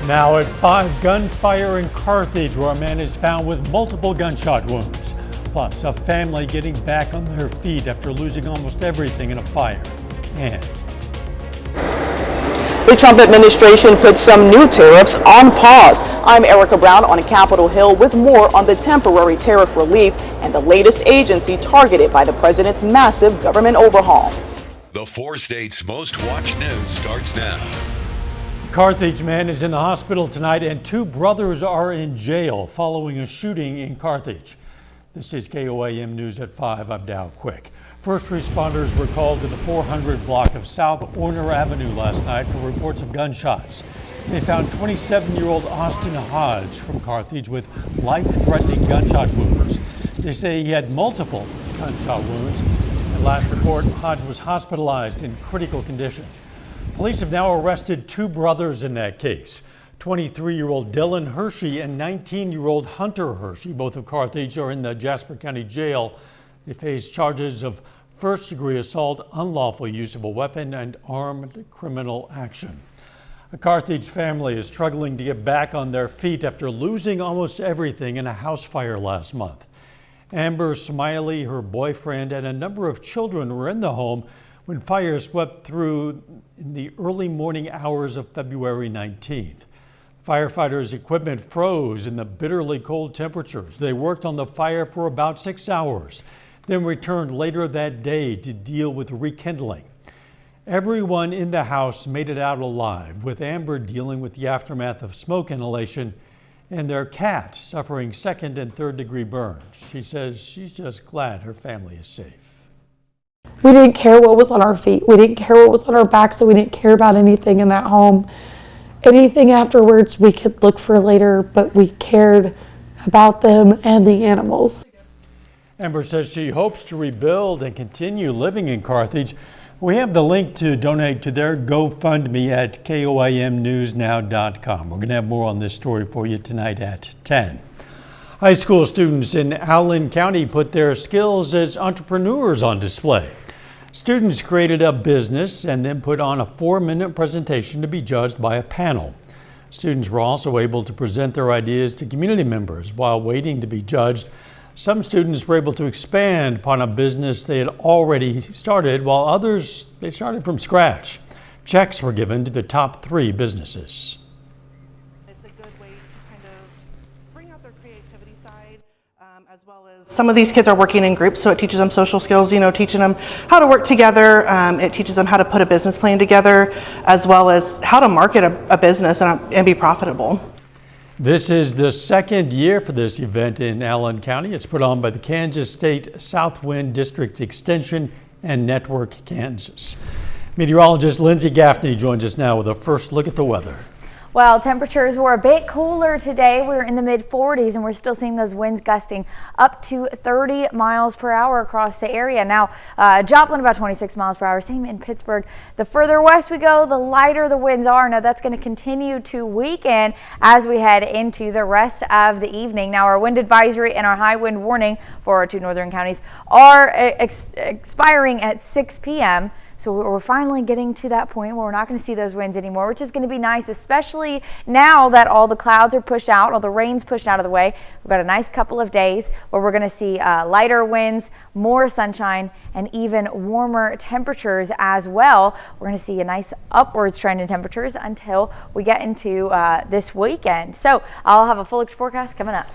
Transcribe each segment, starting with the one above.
Now at 5, gunfire in Carthage, where a man is found with multiple gunshot wounds. Plus, a family getting back on their feet after losing almost everything in a fire. And the Trump administration put some new tariffs on pause. I'm Erica Brown on Capitol Hill with more on the temporary tariff relief and the latest agency targeted by the president's massive government overhaul. The 4 states' most watched news starts now. Carthage man is in the hospital tonight and 2 brothers are in jail following a shooting in Carthage. This is KOAM News at 5. I'm Dow Quick. First responders were called to the 400 block of South Orner Avenue last night for reports of gunshots. They found 27-year-old Austin Hodge from Carthage with life-threatening gunshot wounds. They say he had multiple gunshot wounds. At last report, Hodge was hospitalized in critical condition. Police have now arrested 2 brothers in that case. 23-year-old Dylan Hershey and 19-year-old Hunter Hershey, both of Carthage, are in the Jasper County Jail. They face charges of first-degree assault, unlawful use of a weapon, and armed criminal action. A Carthage family is struggling to get back on their feet after losing almost everything in a house fire last month. Amber Smiley, her boyfriend, and a number of children were in the home when fire swept through in the early morning hours of February 19th. Firefighters' equipment froze in the bitterly cold temperatures. They worked on the fire for about 6 hours, then returned later that day to deal with rekindling. Everyone in the house made it out alive, with Amber dealing with the aftermath of smoke inhalation and their cat suffering 2nd and 3rd degree burns. She says she's just glad her family is safe. We didn't care what was on our feet. We didn't care what was on our backs, so we didn't care about anything in that home. Anything afterwards we could look for later, but we cared about them and the animals. Amber says she hopes to rebuild and continue living in Carthage. We have the link to donate to their GoFundMe at KOAMNewsNow.com. We're going to have more on this story for you tonight at 10. High school students in Allen County put their skills as entrepreneurs on display. Students created a business and then put on a 4-minute presentation to be judged by a panel. Students were also able to present their ideas to community members while waiting to be judged. Some students were able to expand upon a business they had already started, while others, they started from scratch. Checks were given to the top 3 businesses. It's a good way to kind of bring out their creativity side, as well as some of these kids are working in groups, so it teaches them social skills, teaching them how to work together. It teaches them how to put a business plan together, as well as how to market a business and be profitable. This is the 2nd year for this event in Allen County. It's put on by the Kansas State Southwind District Extension and Network Kansas. Meteorologist Lindsay Gaffney joins us now with a first look at the weather. Well, temperatures were a bit cooler today. We were in the mid-40s and we're still seeing those winds gusting up to 30 miles per hour across the area. Now, Joplin about 26 miles per hour, same in Pittsburgh. The further west we go, the lighter the winds are. Now, that's going to continue to weaken as we head into the rest of the evening. Now, our wind advisory and our high wind warning for our 2 northern counties are expiring at 6 p.m. So we're finally getting to that point where we're not going to see those winds anymore, which is going to be nice, especially now that all the clouds are pushed out, all the rain's pushed out of the way. We've got a nice couple of days where we're going to see lighter winds, more sunshine, and even warmer temperatures as well. We're going to see a nice upwards trend in temperatures until we get into this weekend. So I'll have a full forecast coming up.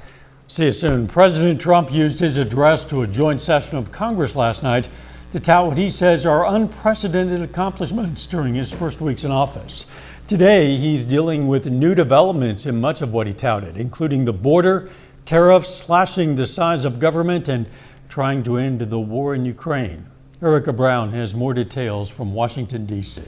See you soon. President Trump used his address to a joint session of Congress last night to tout what he says are unprecedented accomplishments during his first weeks in office. Today, he's dealing with new developments in much of what he touted, including the border, tariffs, slashing the size of government, and trying to end the war in Ukraine. Erica Brown has more details from Washington, D.C.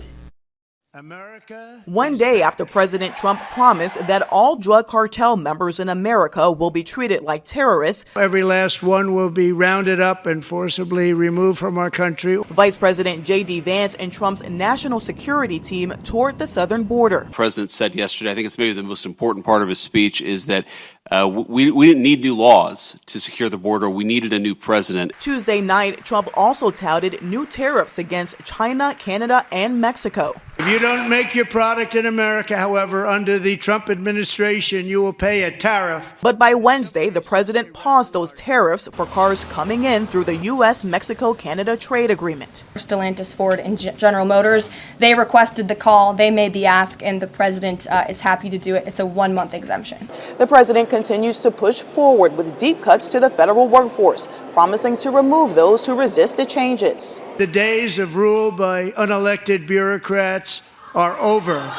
One day after President Trump promised that all drug cartel members in America will be treated like terrorists, every last one will be rounded up and forcibly removed from our country. Vice President J.D. Vance and Trump's national security team toured the southern border. The president said yesterday, I think it's maybe the most important part of his speech, is that we didn't need new laws to secure the border. We needed a new president. Tuesday night, Trump also touted new tariffs against China, Canada, and Mexico. If you don't make your product in America, however, under the Trump administration, you will pay a tariff. But by Wednesday, the president paused those tariffs for cars coming in through the U.S.-Mexico-Canada trade agreement. Stellantis, Ford, and General Motors, they requested the call, they made the ask, and the president is happy to do it. It's a 1-month exemption. The president continues to push forward with deep cuts to the federal workforce, promising to remove those who resist the changes. The days of rule by unelected bureaucrats are over.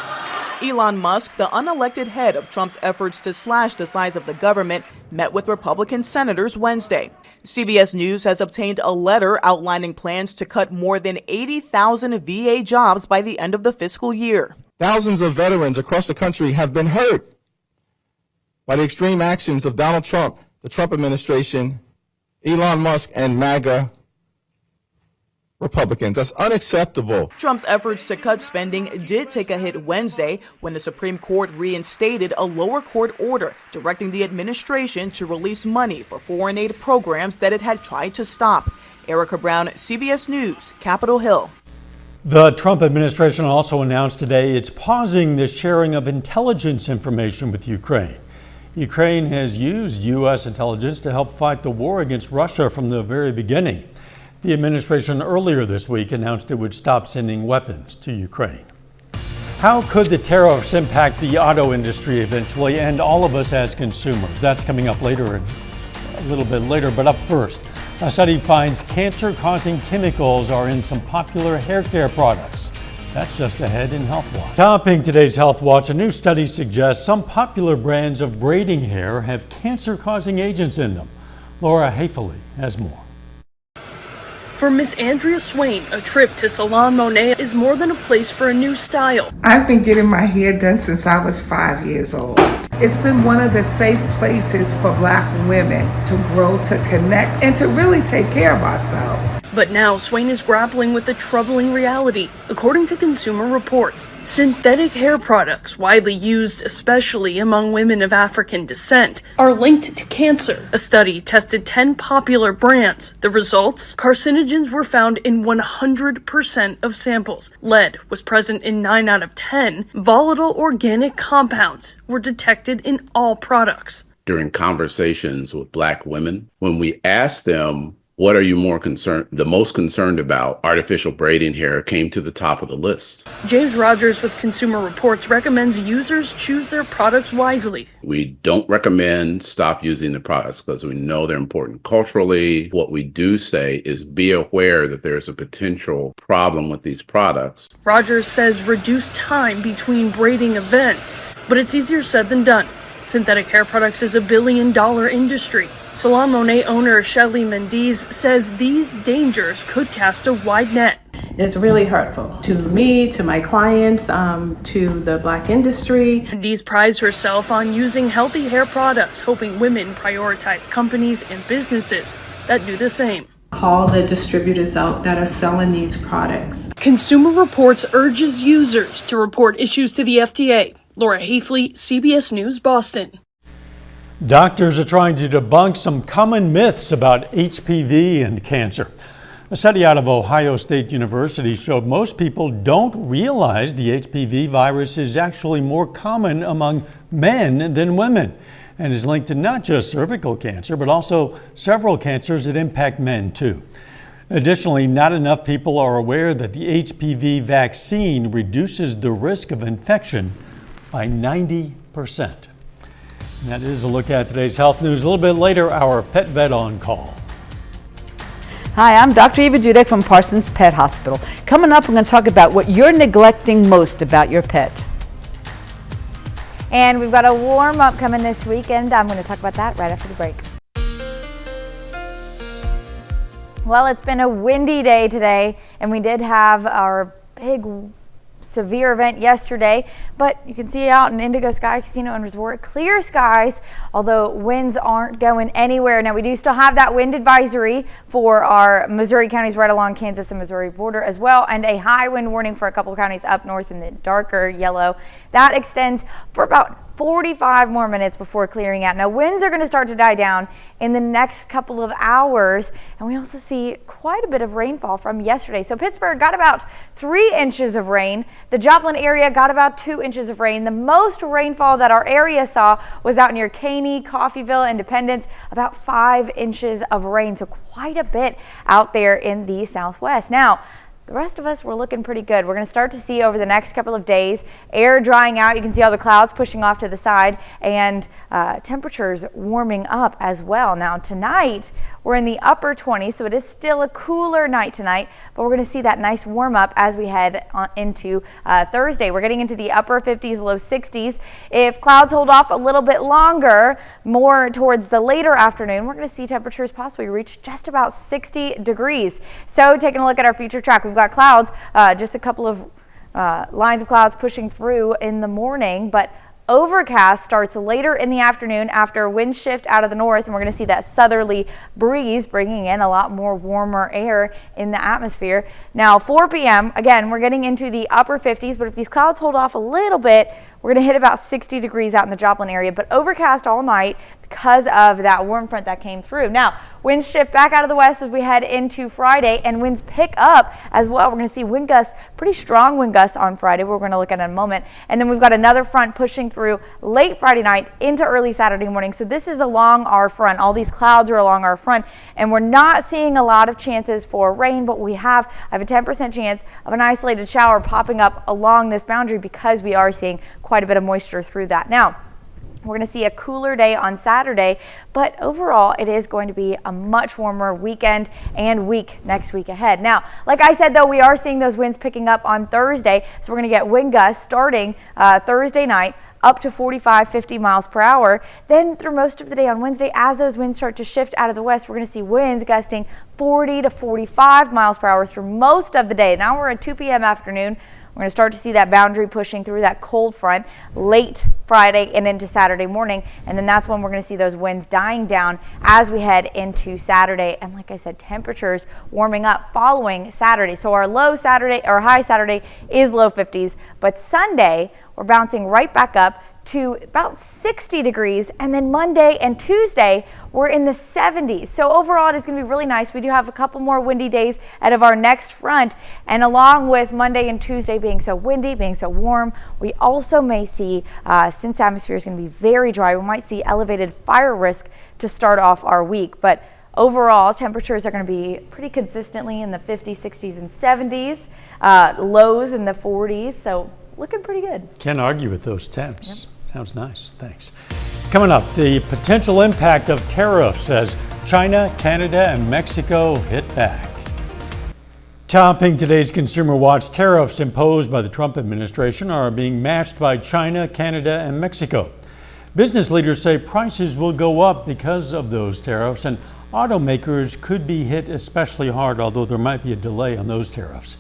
Elon Musk, the unelected head of Trump's efforts to slash the size of the government, met with Republican senators Wednesday. CBS News has obtained a letter outlining plans to cut more than 80,000 VA jobs by the end of the fiscal year. Thousands of veterans across the country have been hurt by the extreme actions of Donald Trump, the Trump administration, Elon Musk, and MAGA Republicans. That's unacceptable. Trump's efforts to cut spending did take a hit Wednesday when the Supreme Court reinstated a lower court order directing the administration to release money for foreign aid programs that it had tried to stop. Erica Brown, CBS News, Capitol Hill. The Trump administration also announced today it's pausing the sharing of intelligence information with Ukraine. Ukraine has used U.S. intelligence to help fight the war against Russia from the very beginning. The administration earlier this week announced it would stop sending weapons to Ukraine. How could the tariffs impact the auto industry eventually and all of us as consumers? That's coming up later, a little bit later, but up first. A study finds cancer-causing chemicals are in some popular hair care products. That's just ahead in Health Watch. Topping today's Health Watch, a new study suggests some popular brands of braiding hair have cancer-causing agents in them. Laura Hafele has more. For Miss Andrea Swain, a trip to Salon Monet is more than a place for a new style. I've been getting my hair done since I was 5 years old. It's been one of the safe places for Black women to grow, to connect, and to really take care of ourselves. But now Swain is grappling with a troubling reality. According to Consumer Reports, synthetic hair products, widely used especially among women of African descent, are linked to cancer. A study tested 10 popular brands. The results? Carcinogens were found in 100% of samples. Lead was present in 9 out of 10. Volatile organic compounds were detected in all products. During conversations with Black women, when we asked them, what are you the most concerned about? Artificial braiding hair came to the top of the list. James Rogers with Consumer Reports recommends users choose their products wisely. We don't recommend stop using the products because we know they're important culturally. What we do say is be aware that there's a potential problem with these products. Rogers says reduce time between braiding events, but it's easier said than done. Synthetic hair products is $1 billion industry. Salon Monet owner Shelly Mendiz says these dangers could cast a wide net. It's really hurtful to me, to my clients, to the Black industry. Mendiz prides herself on using healthy hair products, hoping women prioritize companies and businesses that do the same. Call the distributors out that are selling these products. Consumer Reports urges users to report issues to the FDA. Laura Hafele, CBS News, Boston. Doctors are trying to debunk some common myths about HPV and cancer. A study out of Ohio State University showed most people don't realize the HPV virus is actually more common among men than women and is linked to not just cervical cancer, but also several cancers that impact men too. Additionally, not enough people are aware that the HPV vaccine reduces the risk of infection by 90%. And that is a look at today's health news. A little bit later, our pet vet on call. Hi, I'm Dr. Eva Dudek from Parsons Pet Hospital. Coming up, we're going to talk about what you're neglecting most about your pet. And we've got a warm up coming this weekend. I'm going to talk about that right after the break. Well, it's been a windy day today, and we did have our big severe event yesterday, but you can see out in Indigo Sky Casino and Resort, clear skies, although winds aren't going anywhere. Now we do still have that wind advisory for our Missouri counties right along Kansas and Missouri border as well, and a high wind warning for a couple of counties up north in the darker yellow. That extends for about 45 more minutes before clearing out. Now, winds are going to start to die down in the next couple of hours, and we also see quite a bit of rainfall from yesterday. So Pittsburgh got about 3 inches of rain. The Joplin area got about 2 inches of rain. The most rainfall that our area saw was out near Caney, Coffeyville, Independence, about 5 inches of rain. So quite a bit out there in the Southwest. Now, the rest of us, we're looking pretty good. We're going to start to see over the next couple of days air drying out. You can see all the clouds pushing off to the side, and temperatures warming up as well. Now tonight we're in the upper 20s, so it is still a cooler night tonight, but we're going to see that nice warm up as we head into Thursday. We're getting into the upper 50s, low 60s. If clouds hold off a little bit longer, more towards the later afternoon, we're going to see temperatures possibly reach just about 60 degrees. So taking a look at our future track, we've got clouds, just a couple of lines of clouds pushing through in the morning, but overcast starts later in the afternoon after winds shift out of the north, and we're going to see that southerly breeze bringing in a lot more warmer air in the atmosphere. Now 4 p.m. again, we're getting into the upper 50s, but if these clouds hold off a little bit, we're going to hit about 60 degrees out in the Joplin area, but overcast all night because of that warm front that came through. Now, winds shift back out of the west as we head into Friday, and winds pick up as well. We're going to see wind gusts, pretty strong wind gusts on Friday. We're going to look at in a moment. And then we've got another front pushing through late Friday night into early Saturday morning. So this is along our front. All these clouds are along our front, and we're not seeing a lot of chances for rain, but I have a 10% chance of an isolated shower popping up along this boundary because we are seeing quite a bit of moisture through that. Now, we're going to see a cooler day on Saturday, but overall it is going to be a much warmer weekend and week next week ahead. Now, like I said, though, we are seeing those winds picking up on Thursday, so we're going to get wind gusts starting Thursday night up to 45, 50 miles per hour. Then through most of the day on Wednesday, as those winds start to shift out of the west, we're going to see winds gusting 40 to 45 miles per hour through most of the day. Now we're at 2 p.m. afternoon. We're going to start to see that boundary pushing through that cold front late Friday and into Saturday morning. And then that's when we're going to see those winds dying down as we head into Saturday. And like I said, temperatures warming up following Saturday. So our high Saturday is low 50s, but Sunday we're bouncing right back up to about 60 degrees, and then Monday and Tuesday we're in the 70s. So overall it is going to be really nice. We do have a couple more windy days out of our next front, and along with Monday and Tuesday being so windy, being so warm, we also may see, since the atmosphere is going to be very dry, we might see elevated fire risk to start off our week. But overall temperatures are going to be pretty consistently in the 50s, 60s, and 70s, lows in the 40s, so looking pretty good. Can't argue with those temps. Yep. Sounds nice. Thanks. Coming up, the potential impact of tariffs as China, Canada, and Mexico hit back. Topping today's Consumer Watch, tariffs imposed by the Trump administration are being matched by China, Canada, and Mexico. Business leaders say prices will go up because of those tariffs, and automakers could be hit especially hard, although there might be a delay on those tariffs.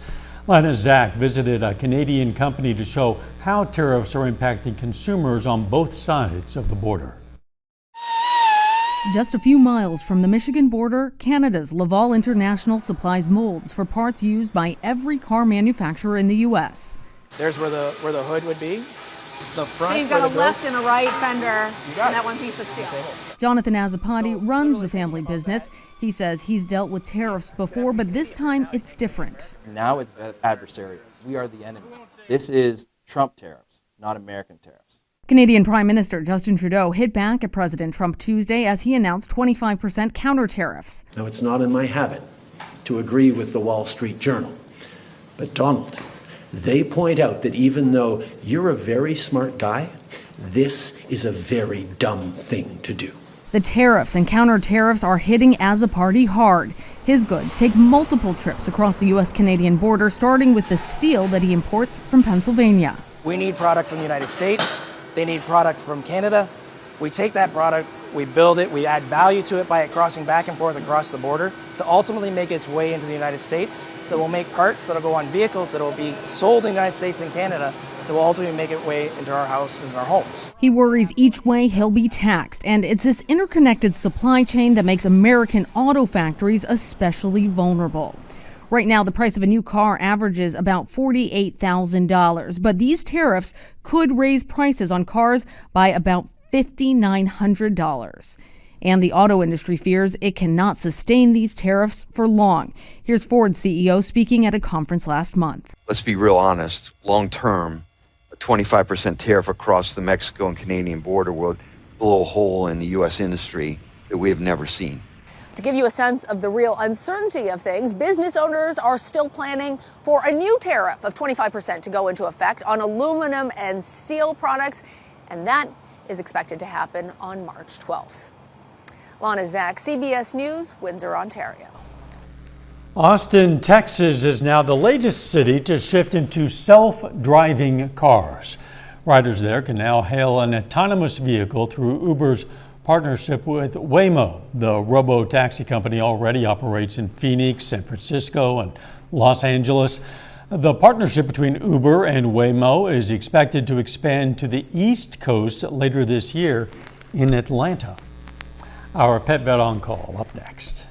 Lana Zach visited a Canadian company to show how tariffs are impacting consumers on both sides of the border. Just a few miles from the Michigan border, Canada's Laval International supplies molds for parts used by every car manufacturer in the U.S. There's where the hood would be. The front. So you've got a left and a right fender and that one piece of steel. Jonathan Azapati runs the family business. He says he's dealt with tariffs before, but this time it's different. Now it's adversarial. We are the enemy. This is Trump tariffs, not American tariffs. Canadian Prime Minister Justin Trudeau hit back at President Trump Tuesday as he announced 25% counter tariffs. Now, it's not in my habit to agree with the Wall Street Journal, but Donald, they point out that even though you're a very smart guy, this is a very dumb thing to do. The tariffs and counter tariffs are hitting Azapati hard. His goods take multiple trips across the U.S.-Canadian border, starting with the steel that he imports from Pennsylvania. We need product from the United States. They need product from Canada. We take that product, we build it, we add value to it by it crossing back and forth across the border to ultimately make its way into the United States. That will make parts that will go on vehicles that will be sold in the United States and Canada that will ultimately make its way into our house and our homes. He worries each way he'll be taxed, and it's this interconnected supply chain that makes American auto factories especially vulnerable. Right now, the price of a new car averages about $48,000, but these tariffs could raise prices on cars by about $5,900. And the auto industry fears it cannot sustain these tariffs for long. Here's Ford CEO speaking at a conference last month. Let's be real honest. Long term, a 25% tariff across the Mexico and Canadian border will blow a hole in the U.S. industry that we have never seen. To give you a sense of the real uncertainty of things, business owners are still planning for a new tariff of 25% to go into effect on aluminum and steel products, and that is expected to happen on March 12th. Lana Zach, CBS News, Windsor, Ontario. Austin, Texas is now the latest city to shift into self-driving cars. Riders there can now hail an autonomous vehicle through Uber's partnership with Waymo. The robo-taxi company already operates in Phoenix, San Francisco, and Los Angeles. The partnership between Uber and Waymo is expected to expand to the East Coast later this year in Atlanta. Our Pet Vet on Call up next.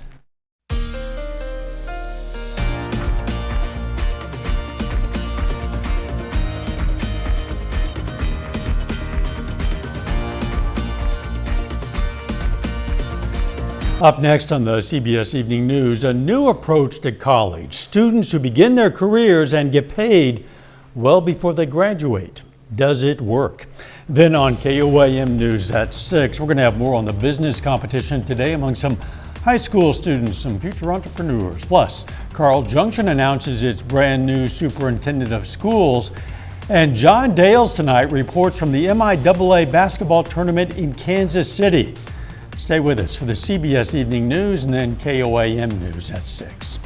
Up next on the CBS Evening News, a new approach to college. Students who begin their careers and get paid well before they graduate. Does it work? Then on KOAM News at 6, we're going to have more on the business competition today among some high school students, some future entrepreneurs. Plus, Carl Junction announces its brand new superintendent of schools. And John Dales tonight reports from the MIAA basketball tournament in Kansas City. Stay with us for the CBS Evening News and then KOAM News at 6.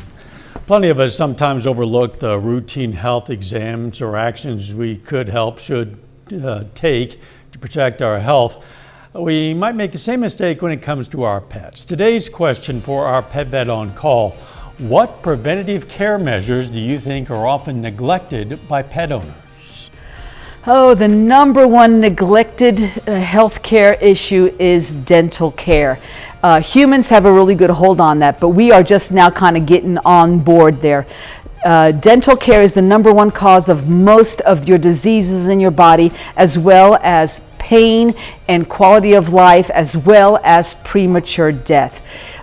Plenty of us sometimes overlook the routine health exams or actions we should take to protect our health. We might make the same mistake when it comes to our pets. Today's question for our Pet Vet on Call: what preventative care measures do you think are often neglected by pet owners? Oh, the number one neglected health care issue is dental care. Humans have a really good hold on that, but we are just now kind of getting on board there. Dental care is the number one cause of most of your diseases in your body, as well as pain and quality of life, as well as premature death.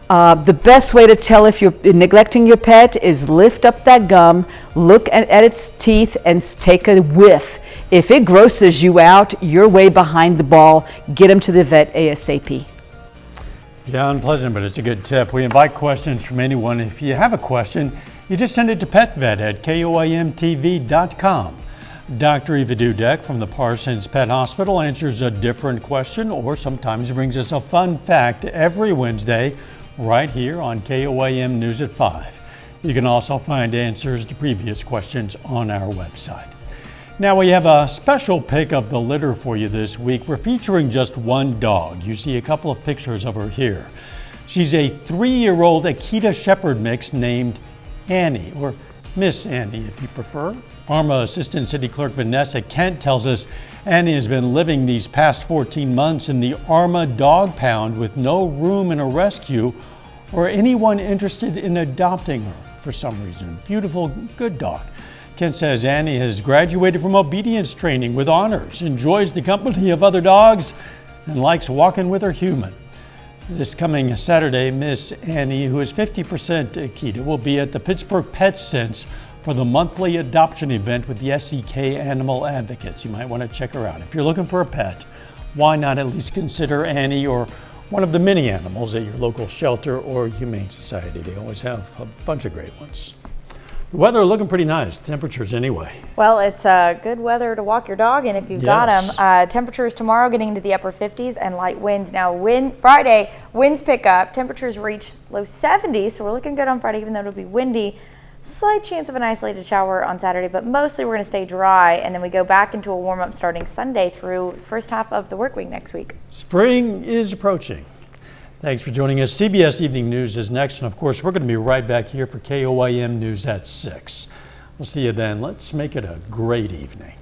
The best way to tell if you're neglecting your pet is lift up that gum, look at its teeth, and take a whiff. If it grosses you out, you're way behind the ball. Get them to the vet ASAP. Yeah, unpleasant, but it's a good tip. We invite questions from anyone. If you have a question, you just send it to petvet@koamtv.com. Dr. Eva Dudek from the Parsons Pet Hospital answers a different question or sometimes brings us a fun fact every Wednesday right here on KOAM News at 5. You can also find answers to previous questions on our website. Now we have a special pick of the litter for you this week. We're featuring just one dog. You see a couple of pictures of her here. She's a 3-year-old Akita Shepherd mix named Annie, or Miss Annie if you prefer. ARMA Assistant City Clerk Vanessa Kent tells us Annie has been living these past 14 months in the ARMA dog pound with no room in a rescue or anyone interested in adopting her for some reason. Beautiful, good dog. Kent says Annie has graduated from obedience training with honors, enjoys the company of other dogs, and likes walking with her human. This coming Saturday, Miss Annie, who is 50% Akita, will be at the Pittsburgh Pet Sense for the monthly adoption event with the SEK Animal Advocates. You might want to check her out. If you're looking for a pet, why not at least consider Annie or one of the many animals at your local shelter or humane society. They always have a bunch of great ones. The weather looking pretty nice, temperatures anyway. Well, it's good weather to walk your dog in if you've got them. Temperatures tomorrow getting into the upper 50s and light winds. Now Friday, winds pick up, temperatures reach low 70s, so we're looking good on Friday even though it'll be windy. Slight chance of an isolated shower on Saturday, but mostly we're going to stay dry, and then we go back into a warm-up starting Sunday through the first half of the work week next week. Spring is approaching. Thanks for joining us. CBS Evening News is next, and of course, we're going to be right back here for KOAM News at 6. We'll see you then. Let's make it a great evening.